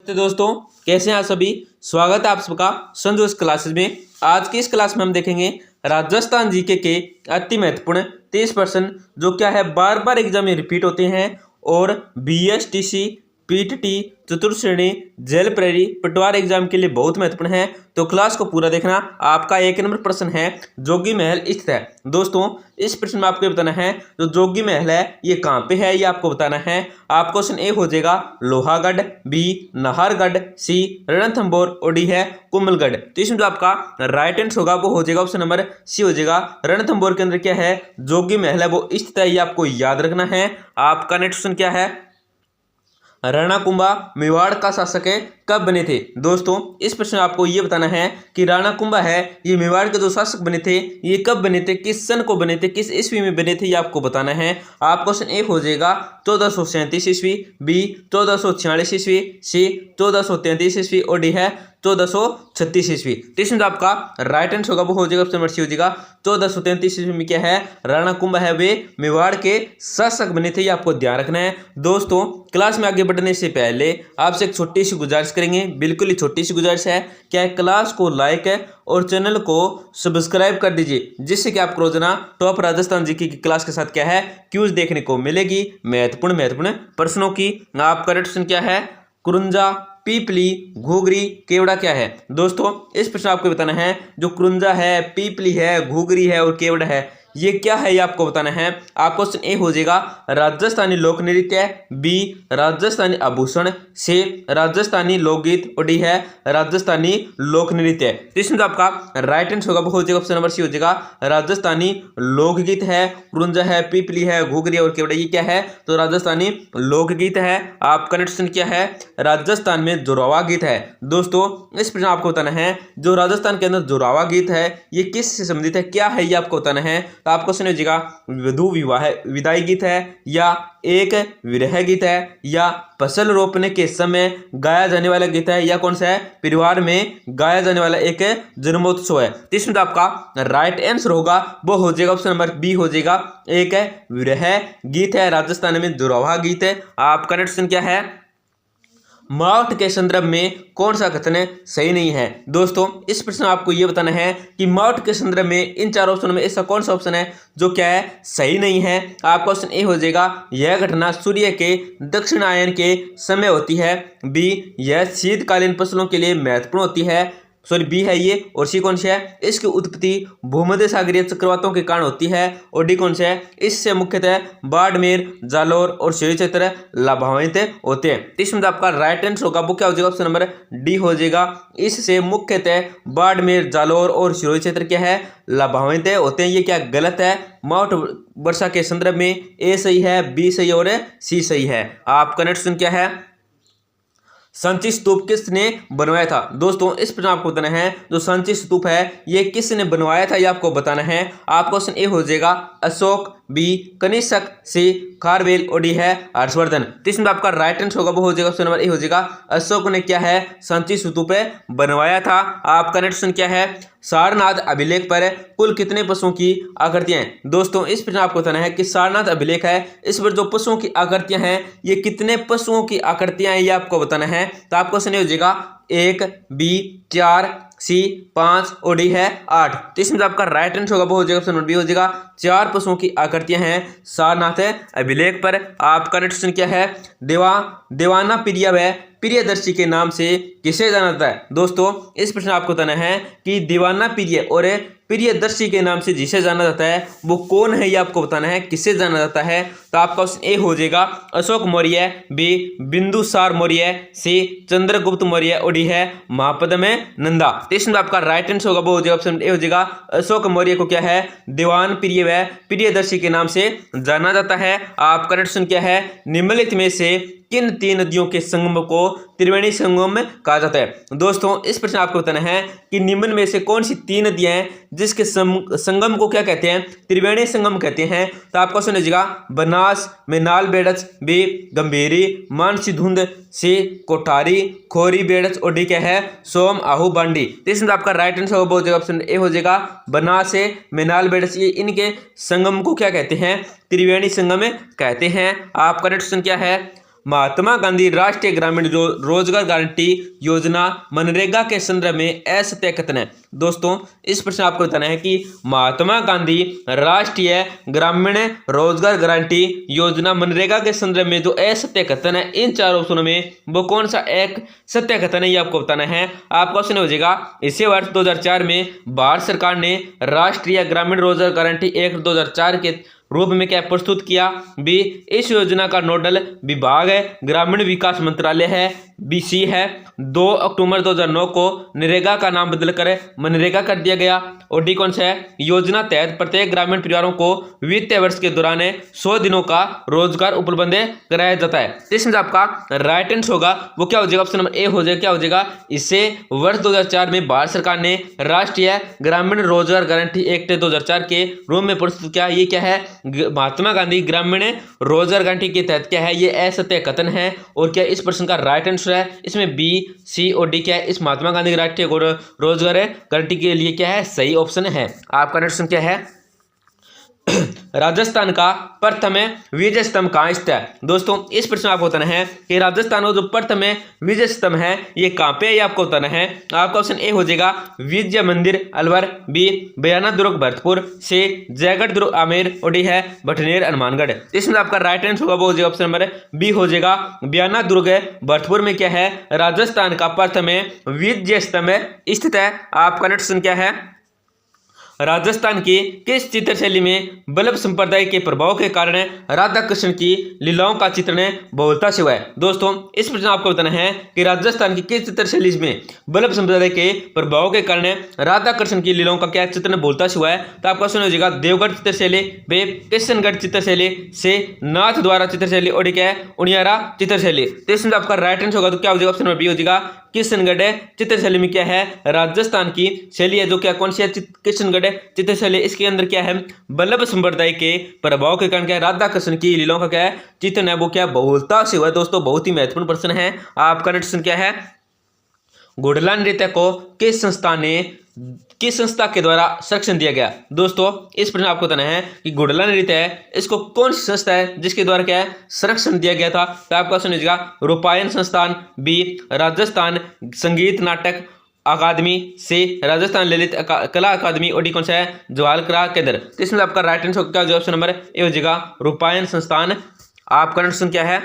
तो दोस्तों कैसे हैं आप सभी। स्वागत है आप सबका संजोस क्लासेस में। आज की इस क्लास में हम देखेंगे राजस्थान जीके के अति महत्वपूर्ण 30% जो क्या है बार बार एग्जाम में रिपीट होते हैं और बीएसटीसी पीटीटी चतुर्थ श्रेणी जेल प्रेरी पटवार एग्जाम के लिए बहुत महत्वपूर्ण है। तो क्लास को पूरा देखना। आपका 1 नंबर प्रश्न है जोगी महल स्थित है। दोस्तों इस प्रश्न में आपको ये बताना है जो जोगी महल है ये कहाँ पे है, ये आपको बताना है। आप क्वेश्चन ए हो जाएगा लोहागढ़, बी नाहरगढ़, सी रणथंभौर और डी है कुंभलगढ़। तो इसमें जो आपका राइट आंसर होगा वो हो जाएगा ऑप्शन नंबर सी हो जाएगा। रणथंभौर के अंदर क्या है जोगी महल है वो स्थित है, ये आपको याद रखना है। आपका नेक्स्ट क्वेश्चन क्या है राणा कुंभा मेवाड़ का शासक है कब बने थे। दोस्तों इस प्रश्न में आपको ये बताना है कि राणा कुंभा है ये मेवाड़ के जो शासक बने थे ये कब बने थे, किस सन को बने थे, किस ईस्वी में बने थे, ये आपको बताना है। आप क्वेश्चन ए हो जाएगा 1437 ईस्वी, बी 1446 ईस्वी, सी 1433 ईस्वी और डी है 1436 ईस्वी। तो इसमें आपका राइट आंसर होगा वो हो जाएगा ऑप्शन नंबर सी हो जाएगा 1433 ईस्वी में क्या है राणा कुंभा है वे मेवाड़ के शासक बने थे, ये आपको ध्यान रखना है। दोस्तों क्लास में आगे बढ़ने से पहले आपसे एक छोटी सी गुजारिश करेंगे, बिल्कुल ही छोटी सी गुजारिश है, क्या है क्लास को लाइक है और चैनल को सब्सक्राइब कर दीजिए जिससे कि आपको रोजाना टॉप राजस्थान जीके की क्लास के साथ क्या है क्यूज देखने को मिलेगी महत्वपूर्ण प्रश्नों की। आपका क्वेश्चन क्या है कुरुंजा पीपली घुघरी केवड़ा क्या है। दोस्तों इस प्रश्न आपको बताना है जो कुरुंजा है पीपली है घुघरी है और केवड़ा है ये क्या है, ये आपको बताना है। आप क्वेश्चन ए हो जाएगा राजस्थानी लोक नृत्य, बी राजस्थानी आभूषण, सी राजस्थानी लोकगीत और डी है राजस्थानी लोक नृत्य। तो इसमें तो आपका राइट आंसर होगा वो हो जाएगा ऑप्शन नंबर सी हो जाएगा राजस्थानी लोकगीत है। कुरुंजा है पीपली है घुघरी और केवड़ा ये क्या है तो राजस्थानी लोकगीत है। आपका नेक्स्ट क्वेश्चन क्या है राजस्थान में जोरावा गीत है। दोस्तों इस प्रश्न आपको बताना है जो राजस्थान के अंदर जोरावा गीत है ये किस से संबंधित है, क्या है, ये आपको बताना है। तो आपको क्वेश्चन हो जाएगा वधु विवाह विदाई गीत है या एक विरह गीत है या फसल रोपने के समय गाया जाने वाला गीत है या कौन सा है परिवार में गाया जाने वाला एक जन्मोत्सव है। तो इसमें तो आपका राइट आंसर होगा वो हो जाएगा ऑप्शन नंबर बी हो जाएगा एक विरह गीत है राजस्थान में जोरावा गीत है। आपका नेक्स्ट क्वेश्चन क्या है मावठ के संदर्भ में कौन सा कथन सही नहीं है। दोस्तों इस प्रश्न में आपको यह बताना है कि मावठ के संदर्भ में इन चार ऑप्शन में ऐसा कौन सा ऑप्शन है जो क्या है सही नहीं है। आपका क्वेश्चन ए हो जाएगा यह घटना सूर्य के दक्षिणायन के समय होती है, बी यह शीतकालीन फसलों के लिए महत्वपूर्ण होती है, सॉरी बी है ये, और सी कौन सा है इसकी उत्पत्ति भूमध्य सागरीय चक्रवातों के कारण होती है और डी कौन सा है इससे मुख्यतः बाड़मेर जालौर और शहरी क्षेत्र लाभान्वित होते हैं। इसमें आपका राइट आंसर होगा वो क्या हो जाएगा ऑप्शन नंबर डी हो जाएगा इससे मुख्यतः बाड़मेर जालौर और शहरी क्षेत्र क्या है लाभान्वित होते हैं। ये क्या गलत है, मावठ वर्षा के संदर्भ में ए सही है, बी सही और सी सही है। आपका नेक्स्ट क्वेश्चन क्या है सांची स्तूप किसने बनवाया था। दोस्तों इस प्रश्न आपको बताना है जो सांची स्तूप है ये किसने बनवाया था ये आपको बताना है। आप क्वेश्चन ए हो जाएगा अशोक, बी कनिष्क, सी खारवेल और डी है हर्षवर्धन। तो इसमें आपका राइट आंसर होगा वो हो जाएगा ऑप्शन नंबर ए हो जाएगा अशोक ने क्या है सांची स्तूप बनवाया था। आपका नेक्स्ट क्वेश्चन क्या है सारनाथ अभिलेख पर कुल कितने पशुओं की आकृतियां हैं। दोस्तों इस प्रश्न आपको बताना है कि सारनाथ अभिलेख है इस पर जो पशुओं की आकृतियां हैं ये कितने पशुओं की आकृतियां हैं ये आपको बताना है। तो आपको क्वेश्चन हो जाएगा 1, बी 4, सी 5 और डी है 8। तो इसमें आपका राइट आंसर होगा वो हो जाएगा ऑप्शन नंबर बी हो जाएगा 4 पशुओं की आकृतियां हैं सारनाथ अभिलेख पर। आपका नेक्स्ट क्वेश्चन क्या है देवाना प्रिय व प्रियदर्शी के नाम से किसे जाना जाता है। दोस्तों इस प्रश्न आपको बताना है कि दीवाना प्रिय और प्रियदर्शी के नाम से जिसे जाना जाता है वो कौन है ये आपको बताना है किसे जाना जाता है। तो आपका ऑप्शन ए हो जाएगा अशोक मौर्य, बी बिंदुसार मौर्य, सी चंद्रगुप्त मौर्य और डी है महापद्म नंदा। तो इसमें आपका राइट आंसर होगा वो हो जाएगा ऑप्शन ए हो जाएगा अशोक मौर्य को क्या है दीवान प्रिय व प्रियदर्शी के नाम से जाना जाता है। आपका नेक्स्ट क्वेश्चन क्या है निम्नलिखित में से किन 3 नदियों के संगम को त्रिवेणी संगम कहा जाता है। दोस्तों इस प्रश्न आपको बताना है कि निम्न में से कौन सी 3 नदियां हैं जिसके संगम को क्या कहते हैं त्रिवेणी संगम कहते हैं। तो आपको सुन लीजिएगा बनास मेनाल बेड़च, बी गंभीरी मानसी धुंध, सी कोठारी खोरी बेड़च और डी क्या है सोम आहू बांडी। तो इसमें आपका राइट आंसर हो जाएगा ऑप्शन ए हो जाएगा बनास से मेनाल बेड़च ये इनके संगम को क्या कहते हैं त्रिवेणी संगम कहते हैं। आपका नेक्स्ट क्वेश्चन क्या है महात्मा गांधी राष्ट्रीय ग्रामीण रोजगार गारंटी योजना मनरेगा के संदर्भ में असत्य कथन है। दोस्तों इस प्रश्न आपको बताना है कि महात्मा गांधी राष्ट्रीय ग्रामीण रोजगार गारंटी योजना मनरेगा के संदर्भ में जो असत्य कथन है इन चार ऑप्शनों में वो कौन सा एक सत्य कथन है ये आपको बताना है। आपका ऑप्शन हो जाएगा इसे वर्ष 2004 में भारत सरकार ने राष्ट्रीय ग्रामीण रोजगार गारंटी एक्ट 2004 के रूप में क्या प्रस्तुत किया। बी इस योजना का नोडल विभाग है ग्रामीण विकास मंत्रालय है। बी सी है 2 अक्टूबर 2009 को नरेगा का नाम बदलकर मनरेगा कर दिया गया। और डी कौन सा है योजना तहत प्रत्येक ग्रामीण परिवारों को वित्तीय वर्ष के दौरान 100 दिनों का रोजगार उपलब्ध कराया जाता है। इसमें आपका राइट आंसर होगा वो क्या हो जाएगा ऑप्शन नंबर ए हो जाएगा। क्या हो जाएगा इसे वर्ष 2004 में भारत सरकार ने राष्ट्रीय ग्रामीण रोजगार गारंटी एक्ट 2004 के रूप में प्रस्तुत किया। ये क्या है महात्मा गांधी ग्रामीण रोजगार गारंटी के तहत क्या है ये असत्य कथन है। और क्या इस प्रश्न का राइट आंसर है इसमें बी सी और डी क्या है इस महात्मा गांधी राष्ट्रीय रोजगार गारंटी के लिए क्या है सही ऑप्शन है। आपका नेक्स्ट क्या है राजस्थान का प्रथम विजय स्तंभ कहाँ स्थित है। दोस्तों इस प्रश्न आपको बताना है कि राजस्थान का जो प्रथम विजय स्तंभ है ये कहाँ पे है ये आपको बताना है। आपका ऑप्शन ए हो जाएगा विजय मंदिर अलवर। बी बयाना दुर्ग भरतपुर। सी जयगढ़ दुर्ग आमेर। और डी है भटनेर हनुमानगढ़। इसमें आपका राइट आंसर होगा वो हो जाएगा ऑप्शन नंबर बी हो जाएगा बयाना दुर्ग भरतपुर में क्या है राजस्थान का प्रथम विजय स्तंभ स्थित है। आपका नेक्स्ट क्या है राजस्थान की किस चित्रशैली में बल्लभ संप्रदाय के प्रभाव के कारण राधा कृष्ण की लीलाओं का चित्रण बहुलता से हुआ है। दोस्तों इस प्रश्न आपको बताना है कि राजस्थान की किस चित्रशैली में बल्लभ संप्रदाय के प्रभाव के कारण राधा कृष्ण की लीलाओं का क्या चित्रण बहुलता से हुआ है। तो आपका सुन हो जाएगा देवगढ़ चित्रशैली। बे किशनगढ़ चित्रशैली। से नाथ द्वारा चित्रशैली। और क्या है उनियारा चित्रशैली। तो इसमें आपका राइट आंसर होगा तो क्या हो जाएगा ऑप्शन नंबर बी हो जाएगा किशनगढ़ चित्रशैली में क्या है राजस्थान की शैली है जो क्या कौन सी है किशनगढ़ चित्रशैली। इसके अंदर क्या है बल्लभ संप्रदाय के प्रभाव के कारण क्या है राधा कृष्ण की लीलाओं का क्या है चित्रण है वो क्या बहुलता से हुआ है। दोस्तों बहुत ही महत्वपूर्ण प्रश्न है। आपका नेक्स्ट क्या है घोड़ला नृत्य को किस संस्था के द्वारा संरक्षण दिया गया। दोस्तों इस प्रश्न आपको बताना है कि घोड़ला नृत्य है इसको कौन सी संस्था है जिसके द्वारा क्या है संरक्षण दिया गया था। तो आपका सुनिएगा रूपायन संस्थान। बी राजस्थान संगीत नाटक अकादमी। से राजस्थान ललित कला अकादमी। और डी कौन सा है जवाहर कला केंद्र। तो इसमें आपका राइट आंसर क्या हो ऑप्शन नंबर ए हो जाएगा रूपायन संस्थान। आपका प्रश्न क्या है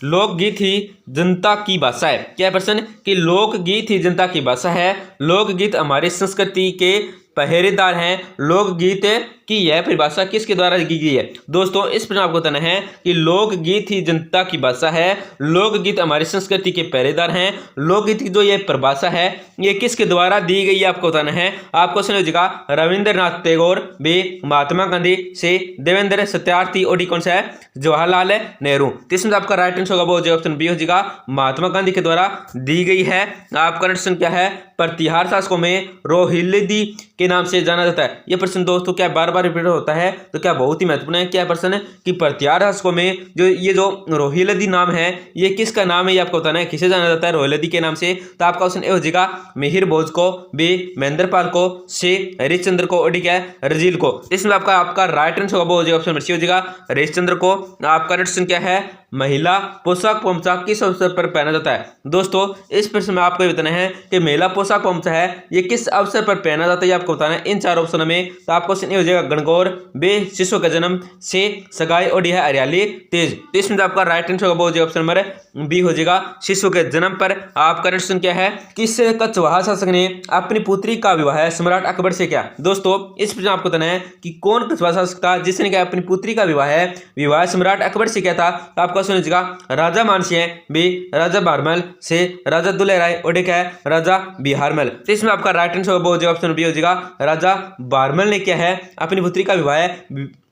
लोकगीत ही जनता की भाषा है। क्या प्रश्न कि लोकगीत ही जनता की भाषा है। लोकगीत हमारी संस्कृति के पहरेदार हैं। लोकगीत की यह परिभाषा किसके द्वारा की गई है। दोस्तों इस प्रश्न आपको बताना है कि लोकगीत ही जनता की भाषा है। लोकगीत हमारी संस्कृति के पहरेदार हैं। लोकगीत की जो यह परिभाषा है ये किसके द्वारा दी गई है आपको बताना है। आपको सुन लीजिएगा रविंद्रनाथ टैगोर। बी महात्मा गांधी। से देवेंद्र सत्यार्थी। और डी कौन सा है जवाहरलाल नेहरू। इसमें आपका राइट आंसर होगा वो ऑप्शन बी हो जाएगा महात्मा गांधी के द्वारा दी गई है। आपका प्रश्न क्या है प्रतिहार शासकों में रोहिल्लादी के नाम से जाना जाता है। यह प्रश्न दोस्तों क्या बार बार रिपीट होता है तो क्या बहुत ही महत्वपूर्ण है। क्या प्रश्न है कि प्रतिहार शासकों में जो रोहिल्लादी नाम है ये किसका नाम है ये आपको बताना है किसे जाना जाता है रोहिल्लादी के नाम से। तो आपका ऑप्शन ए हो जाएगा मिहिर भोज को। बी महेंद्रपाल को। सी हरिश्चंद्र को। और डी क्या है रजील को। इसमें आपका राइट आंसर होगा वो हो जाएगा ऑप्शन सी हो जाएगा हरिश्चंद्र को। आपका प्रश्न क्या है महिला पोशाक पोमचा किस अवसर पर पहना जाता है। दोस्तों इस प्रश्न में आपको बताना है कि महिला पोशाक पोमचा है ये किस अवसर पर पहना जाता है ये आपको बताना है इन चार ऑप्शनों में। तो आपको ऑप्शन ए हो जाएगा गणगौर। बी शिशु का जन्म। से सगाई। और डी है हरियाली तेज। तो इसमें आपका राइट आंसर होगा वो हो जाएगा ऑप्शन नंबर बी हो जाएगा शिशु के जन्म पर। आपका प्रश्न क्या है किस कछवाहा शासक ने अपनी पुत्री का विवाह सम्राट अकबर से किया। दोस्तों इस प्रश्न आपको बताना है कि कौन कछवाहा शासक था जिसने क्या अपनी पुत्री का विवाह सम्राट अकबर से किया था। तो आपका सुनिएगा राजा मानसिंह। बी राजा भारमल। से राजा दुल्हे राय। और डी क्या है राजा बिहारमल। तो इसमें आपका राइट आंसर होगा ऑप्शन बी हो जाएगा राजा भारमल ने क्या है अपनी पुत्री का विवाह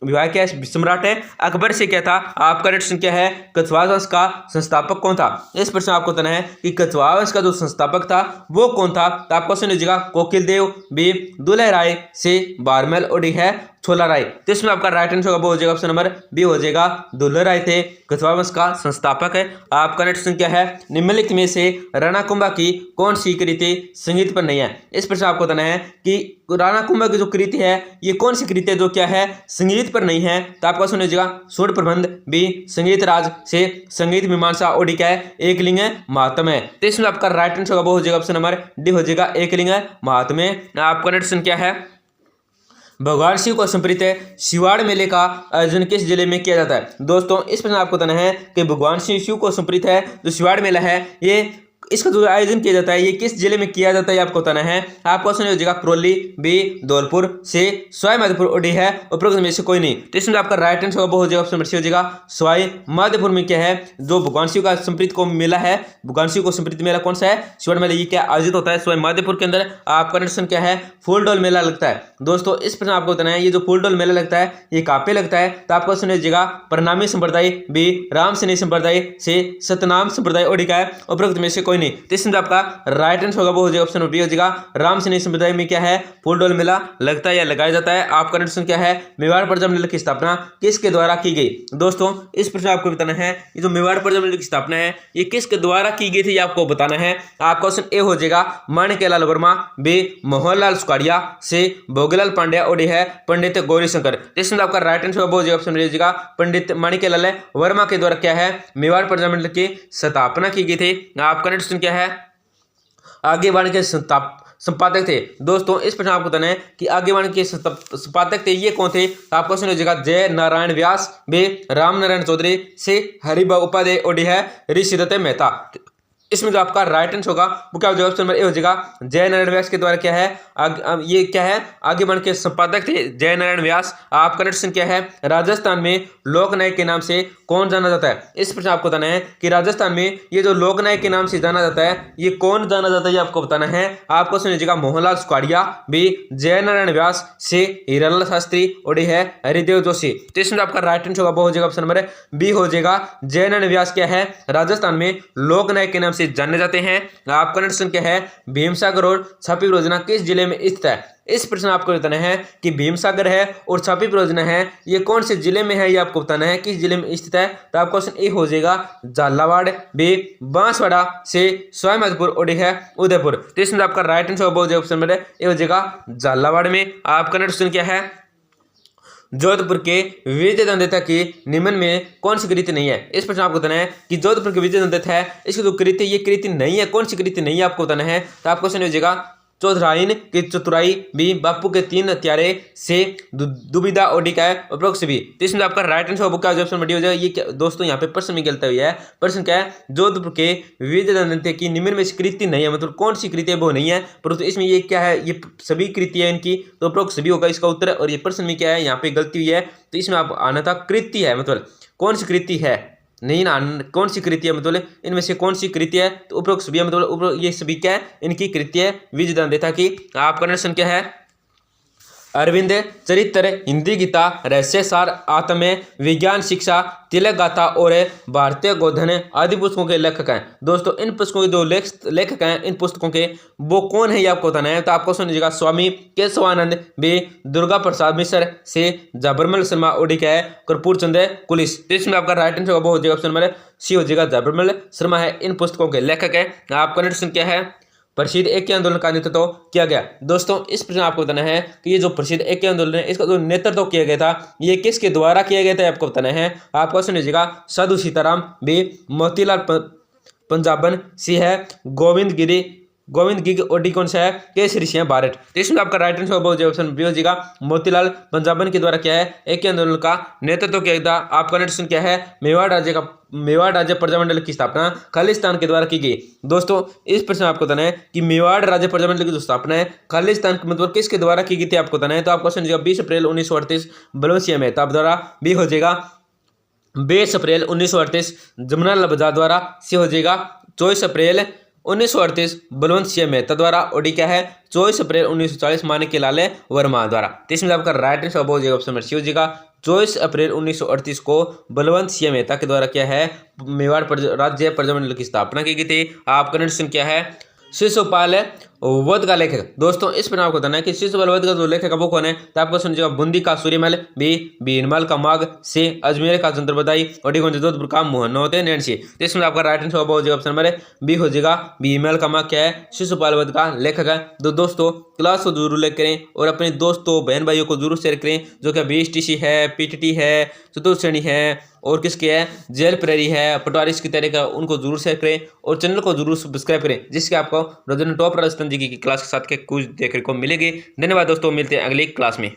क्या है सम्राट है अकबर से क्या था। आपका प्रश्न क्या है कछवाहा वंश का संस्थापक कौन था। इस प्रश्न आपको बताना है कि कछवाहा वंश का जो संस्थापक था वो कौन था। तो आपको सुन लीजिएगा कोकिल देव। बी दुल्हे राय। से भारमल। और डी है छोला राय। तो इसमें आपका राइट आंसर होगा वो हो जाएगा ऑप्शन नंबर बी हो जाएगा दुल्हे राय थे कछवाहा वंश का संस्थापक है। आपका नेक्स्ट प्रश्न क्या है निम्नलिखित में से राणा कुंभा की कौन सी कृति संगीत पर नहीं है। इस प्रश्न आपको बताना है कि राणा कुंभा की जो कृति है ये कौन सी कृति है जो क्या है संगीत पर नहीं है, तो आपका सुन लीजिएगा सूर प्रबंध, बी संगीत राज, से संगीत मीमांसा, और डी क्या है एकलिंग महात्म्य है। तो इसमें आपका राइट आंसर होगा वो हो जाएगा ऑप्शन नंबर डी हो जाएगा एकलिंग महात्म्य। आपका नेक्स्ट क्या है भगवान शिव को समर्पित शिवाड़ मेले का आयोजन किस जिले में किया जाता है। दोस्तों इस प्रश्न आपको बताना है कि भगवान शिव को समर्पित है जो शिवाड़ मेला है ये इसका जो आयोजन किया जाता है ये किस जिले में किया जाता है आपको बताना है। आपको ऑप्शन हो जाएगा करौली, बी धौलपुर, से सवाई माधोपुर, और डी है उपरोक्त में से कोई नहीं। तो इसमें आपका राइट आंसर होगा हो जाएगा ऑप्शन नंबर सी हो जाएगा सवाई माधोपुर में क्या है जो भगवान शिव का समर्पित को मेला है, भगवान शिव को समर्पित मेला कौन सा है शिवाड़ मेला, ये क्या आयोजित होता है सवाई माधोपुर के अंदर। आपका नेक्स्ट क्या है फूलडोल मेला लगता है। दोस्तों इस प्रश्न आपको बताना है ये जो फूलडोल मेला लगता है ये कहाँ पे लगता है, तो आपको ऑप्शन हो जाएगा प्रणामी संप्रदाय, बी राम सैनी संप्रदाय, से सतनाम संप्रदाय, और डी क्या है उपरोक्त में से कोई नहीं। तो इसमें आपका राइट आंसर होगा वो हो जाएगा ऑप्शन नंबर बी हो जाएगा राम सैनी संप्रदाय में क्या है फूलडोल मेला लगता है या लगाया जाता है। आपका नेक्स्ट क्या है मेवाड़ प्रजा मंडल की स्थापना किसके द्वारा की गई। दोस्तों इस प्रश्न आपको बताना है ये जो मेवाड़ प्रजा मंडल की स्थापना है ये किसके द्वारा की गई थी ये आपको बताना है। आपका ऑप्शन ए हो जाएगा माणिक्यलाल वर्मा, बी मोहनलाल सुखाड़िया, से भोगीलाल पांड्या, और डी है पंडित गौरीशंकर। इसमें आपका राइट आंसर हो जाएगा ऑप्शन हो जाएगा पंडित माणिक्यलाल वर्मा के द्वारा क्या है मेवाड़ प्रजा मंडल की स्थापना की गई थी। आपका नेक्स्ट क्या है आगेवाणी के संपादक थे। दोस्तों इस प्रश्न आपको बताना है कि आगेवाणी के संपादक थे ये कौन थे, तो आपको सुन लीजिएगा जय नारायण व्यास, बे राम नारायण चौधरी, से हरिभा उपाध्याय, और डी है ऋषिदत्त मेहता। इसमें जो आपका राइट आंसर होगा वो क्या हो जाएगा ऑप्शन नंबर ए हो जाएगा जय नारायण व्यास के द्वारा क्या है ये क्या है आगे बढ़ के संपादक थे जय नारायण व्यास। आपका नेक्स्ट क्या है राजस्थान में लोकनायक के नाम से कौन जाना जाता है। इस प्रश्न आपको बताना है कि राजस्थान में ये जो लोकनायक के नाम से जाना जाता है ये कौन जाना जाता है ये आपको बताना है। आपको सुन लीजिएगा मोहनलाल सुखाड़िया, बी जय नारायण व्यास, से हीरालाल शास्त्री, और डी है हरिदेव जोशी। तो इसमें आपका राइट आंसर होगा वो हो जाएगा ऑप्शन नंबर बी हो जाएगा जय नारायण व्यास क्या है राजस्थान में लोकनायक के नाम से जाने जाते हैं। आपका नेक्स्ट क्या है भीमसागर और छापी परियोजना किस जिले में स्थित है। इस प्रश्न आपको बताना है कि भीमसागर है और छापी परियोजना है ये कौन से जिले में है ये आपको बताना है किस जिले में स्थित है। तो आपका क्वेश्चन ए हो जाएगा झालावाड़, बी बांसवाड़ा, से सवाई माधोपुर, और डी है उदयपुर। तो इसमें आपका राइट आंसर हो जाएगा ऑप्शन नंबर ए हो जाएगा झालावाड़ में। आपका नेक्स्ट क्या है जोधपुर के विजय दंडेता की निम्न में कौन सी कृति नहीं है। इस प्रश्न आपको बताना है कि जोधपुर के विजय दंडेता है इसकी जो कृति ये कृति नहीं है कौन सी कृति नहीं है आपको बताना है। तो आपको क्वेश्चन हो जाएगा चौधराइन की चतुराई, बी बापू के तीन हत्यारे, से दुविधा, और डी का है उपरोक्त भी। तो इसमें आपका राइट आंसर होगा ऑप्शन बड़ी हो जाएगा ये क्या दोस्तों यहाँ पे प्रश्न में गलती हुई है। प्रश्न क्या है जोधपुर के विजय दंडेता की निम्न में कृति नहीं है मतलब कौन सी कृति है वो नहीं है परंतु इसमें ये क्या है ये सभी कृति है इनकी तो उपरोक्त सभी होगा इसका उत्तर। और ये प्रश्न में क्या है यहाँ पे गलती हुई है तो इसमें आप आना था कृति है मतलब कौन सी कृति है नहीं ना कौन सी कृति है मतलब इनमें से कौन सी कृति है तो उपरोक्त सभी मतलब उपरोक्त ये सभी क्या है इनकी कृति है विजय दंडेता की। आपका प्रश्न क्या है अरविंद चरित्र, हिंदी गीता, रहस्य सार, आत्म विज्ञान शिक्षा, तिलक गाथा और भारतीय गोधन आदि पुस्तकों के लेखक हैं। दोस्तों इन पुस्तकों के जो लेखक हैं इन पुस्तकों के वो कौन है ये आपको बताना है। तो आपको सुनिएगा स्वामी केशवानंद, बी दुर्गा प्रसाद मिश्र, से जबरमल शर्मा, और डी क्या है कर्पूर चंद कुलिस। तो इसमें आपका राइट आंसर वो हो जाएगा ऑप्शन नंबर सी हो जाएगा जबरमल शर्मा है इन पुस्तकों के लेखक है। आपका नेक्स्ट क्या है प्रसिद्ध एक आंदोलन का नेतृत्व किया गया। दोस्तों इस प्रश्न आपको बताना है कि ये जो प्रसिद्ध एक आंदोलन है इसका जो नेतृत्व किया गया था ये किसके द्वारा किया गया था आपको बताना है। आपको सुन लीजिएगा साधु सीताराम, बी मोतीलाल पंजाबन, सी है गोविंद गिग, और डी कौन सा है केसरी सिंह बारट। तो इसमें आपका राइट आंसर होगा ऑप्शन बी हो जाएगा मोतीलाल पंजाबन के द्वारा क्या है एक आंदोलन का नेतृत्व किया था। आपका नेक्स्ट क्या है मेवाड़ राज्य प्रजामंडल की स्थापना खालिस्तान के द्वारा की गई। दोस्तों इस प्रश्न आपको बताना है कि मेवाड़ राज्य प्रजामंडल की जो स्थापना है खालिस्तान मतलब किसके द्वारा की गई थी आपको बताना है। तो आपको क्वेश्चन 20 अप्रैल 1938 बलवंत सिंह मेहता द्वारा, बी हो जाएगा 20 अप्रैल 1938 जमनालाल बजाज द्वारा, सी हो जाएगा 24 अप्रैल 1938 बलवंत सिंह मेहता द्वारा, और डी क्या है 24 अप्रैल 1940 माणिक्यलाल वर्मा द्वारा। तो इसमें आपका राइट आंसर हो जाएगा ऑप्शन नंबर सी हो जाएगा 24 अप्रैल 1938 को बलवंत सिंह मेहता के द्वारा क्या है मेवाड़ राज्य प्रजामंडल की स्थापना की गई थी। आपका नेक्स्ट क्या है शिशुपाल वध का लेखक। दोस्तों इस पर आपको बताना है कि शिशुपाल वध का जो लेखक है वो कौन है। तो आपको सुनिएगा, बूंदी का सूर्यमहल, बी बीरमल का माग, सी अजमेर का चंद्रबदाई, और डी जोधपुर का मोहनोते नैन्सी। तो इसमें आपका राइट आंसर हो जाएगा ऑप्शन नंबर बी हो जाएगा, बीरमल का माग क्या है, शिशुपाल वध का लेखक है। तो दोस्तों क्लास को जरूर लाइक करें और अपने दोस्तों बहन भाइयों को जरूर शेयर करें, जो कि BSTC है, PTT है, चतुर्थ श्रेणी है, और किसके है, जेल प्रेरी है, पटवारी की तैयारी का, उनको जरूर शेयर करें और चैनल को जरूर सब्सक्राइब करें, जिससे आपको रोजाना टॉप राजस्थान जी की क्लास के साथ के कुछ देखने को मिलेगी। धन्यवाद दोस्तों, मिलते हैं अगली क्लास में।